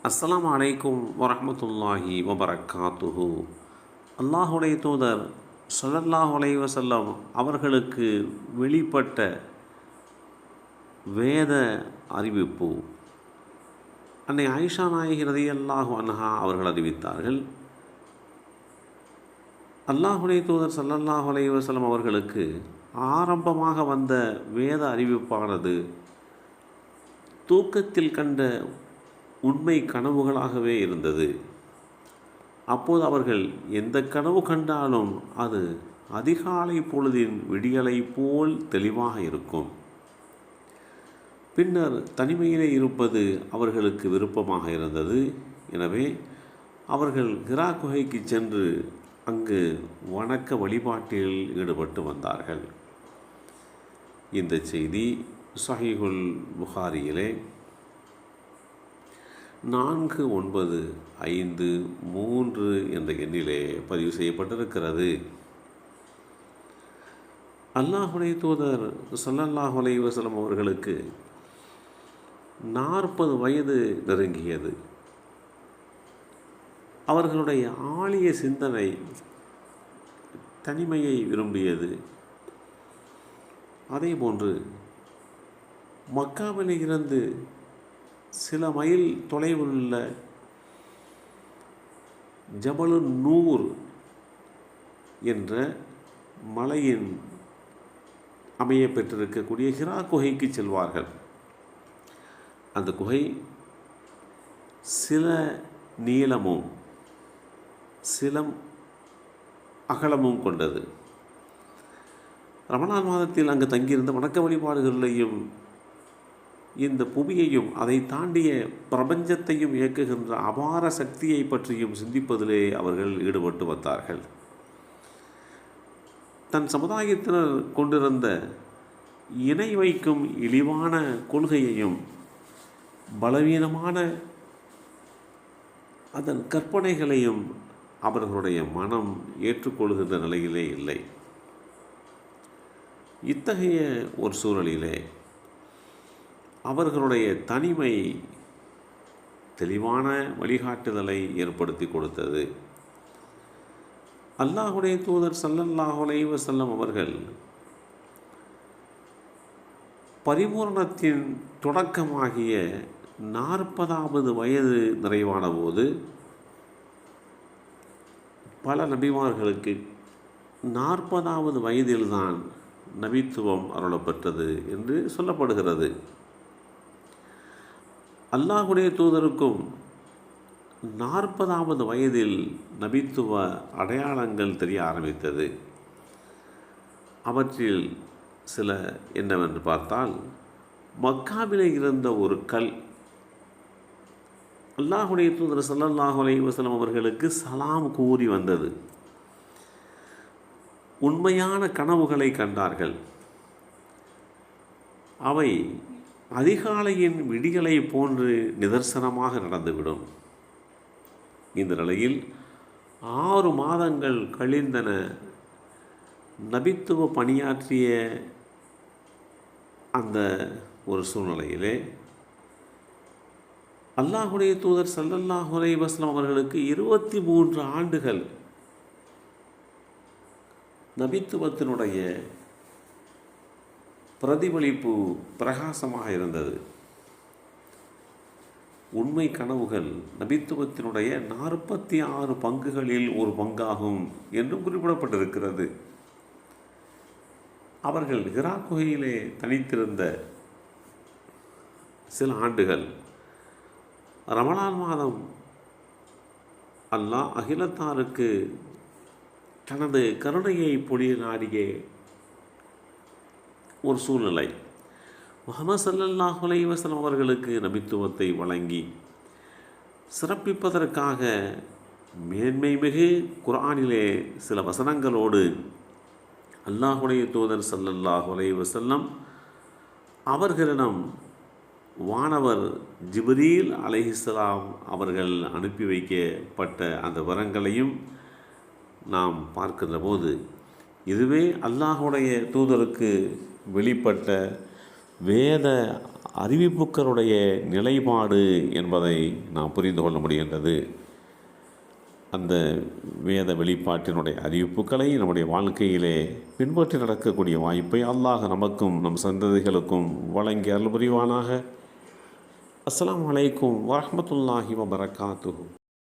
அஸ்ஸலாமு அலைக்கும் வரஹ்மத்துல்லாஹி வபரக்காத்துஹு. அல்லாஹுடைய தூதர் ஸல்லல்லாஹு அலைஹி வஸல்லம் அவர்களுக்கு வெளிப்பட்ட வேத அறிவிப்பு. அன்னை ஆயிஷா நாயகி ரலியல்லாஹு அன்ஹா அவர்கள் அறிவித்தார்கள், அல்லாஹுடைய தூதர் ஸல்லல்லாஹு அலைஹி வஸல்லம் அவர்களுக்கு ஆரம்பமாக வந்த வேத அறிவிப்பானது தூக்கத்தில் கண்ட உண்மை கனவுகளாகவே இருந்தது. அப்போது அவர்கள் எந்த கனவு கண்டாலும் அது அதிகாலை பொழுதின் விடியலை போல் தெளிவாக இருக்கும். பின்னர் தனிமையிலே இருப்பது அவர்களுக்கு விருப்பமாக இருந்தது. எனவே அவர்கள் ஹிரா குகைக்கு சென்று அங்கு வணக்க வழிபாட்டில் ஈடுபட்டு வந்தார்கள். இந்த செய்தி ஸஹீஹுல் புகாரியிலே 4953 என்ற எண்ணிலே பதிவு செய்யப்பட்டிருக்கிறது. அல்லாஹுடைய தூதர் ஸல்லல்லாஹு அலைஹி வஸல்லம் அவர்களுக்கு 40 வயது நெருங்கியது. அவர்களுடைய ஆழிய சிந்தனை தனிமையை விரும்பியது. அதேபோன்று மக்காவிலே இருந்து சில மைல் தொலைவில் உள்ள ஜபலு நூர் என்ற மலையின் அமைய பெற்றிருக்கக்கூடிய ஹிரா குகைக்கு செல்வார்கள். அந்த குகை சில நீளமும் சில அகலமும் கொண்டது. ரமலான் மாதத்தில் அங்கு தங்கியிருந்த வணக்க வழிபாடுகளையும் இந்த புவியையும் அதை தாண்டிய பிரபஞ்சத்தையும் இயக்குகின்ற அபார சக்தியை பற்றியும் சிந்திப்பதிலே அவர்கள் ஈடுபட்டு வந்தார்கள். தன் சமுதாயத்தினர் கொண்டிருந்த இணை வைக்கும் இழிவான கொள்கையையும் பலவீனமான அதன் கற்பனைகளையும் அவர்களுடைய மனம் ஏற்றுக்கொள்கின்ற நிலையிலே இல்லை. இத்தகைய ஒரு சூழலிலே அவர்களுடைய தனிமை தெளிவான வழிகாட்டுதலை ஏற்படுத்தி கொடுத்தது. அல்லாஹுடைய தூதர் ஸல்லல்லாஹு அலைஹி வஸல்லம் அவர்கள் பரிபூரணத்தின் தொடக்கமாகிய 40வது வயது நிறைவான போது பல நபிமார்களுக்கு 40வது வயதில்தான் நபித்துவம் அருளப்பெற்றது என்று சொல்லப்படுகிறது. அல்லாஹுடைய தூதருக்கும் 40வது வயதில் நபித்துவ அடையாளங்கள் தெரிய ஆரம்பித்தது. அவற்றில் சில என்னவென்று பார்த்தால், மக்காவிலே இருந்த ஒரு கல் அல்லாஹுடைய தூதர் ஸல்லல்லாஹு அலைஹி வஸல்லம் அவர்களுக்கு சலாம் கூறி வந்தது. உண்மையான கனவுகளை கண்டார்கள். அவை அதிகாலையின் விடியலை போன்று நிதர்சனமாக நடந்துவிடும். இந்த நிலையில் 6 மாதங்கள் கழிந்தன. நபித்துவ பணியாற்றிய அந்த ஒரு சூழ்நிலையிலே அல்லாஹுடைய தூதர் ஸல்லல்லாஹு அலைஹி வஸல்லம் அவர்களுக்கு 23 ஆண்டுகள் நபித்துவத்தினுடைய பிரதிபலிப்பு பிரகாசமாக இருந்தது. உண்மை கனவுகள் நபித்துவத்தினுடைய 46 பங்குகளில் ஒரு பங்காகும் என்றும் குறிப்பிடப்பட்டிருக்கிறது. அவர்கள் ஹிரா குகையிலே தனித்திருந்த சில ஆண்டுகள் ரமலான் மாதம் அல்லாஹ் அகிலத்தாருக்கு தனது கருணையை பொழிய நாடிய ஒரு சூழ்நிலை. முஹம்மது ஸல்லல்லாஹு அலைஹி வஸல்லம் அவர்களுக்கு நபித்துவத்தை வழங்கி சிறப்பிப்பதற்காக மேன்மை மிகு குர்ஆனிலே சில வசனங்களோடு அல்லாஹுடைய தூதர் ஸல்லல்லாஹு அலைஹி வஸல்லம் அவர்களிடம் வானவர் ஜிப்ரீல் அலைஹிஸ்ஸலாம் அவர்கள் அனுப்பி வைக்கப்பட்ட அந்த வரங்களையும் நாம் பார்க்கின்ற போது இதுவே அல்லாஹுடைய தூதருக்கு வெளிப்பட்ட வேத அறிவிப்புகளுடைய நிலைப்பாடு என்பதை நாம் புரிந்து கொள்ள முடிகின்றது. அந்த வேத வெளிப்பாட்டினுடைய அறிவிப்புகளை நம்முடைய வாழ்க்கையிலே பின்பற்றி நடக்கக்கூடிய வாய்ப்பை அல்லாஹ் நமக்கும் நம் சந்ததிகளுக்கும் வழங்கி அருள் புரிவானாக. அஸ்ஸலாமு அலைக்கும் வரஹ்மத்துல்லாஹி வபரகாத்துஹு.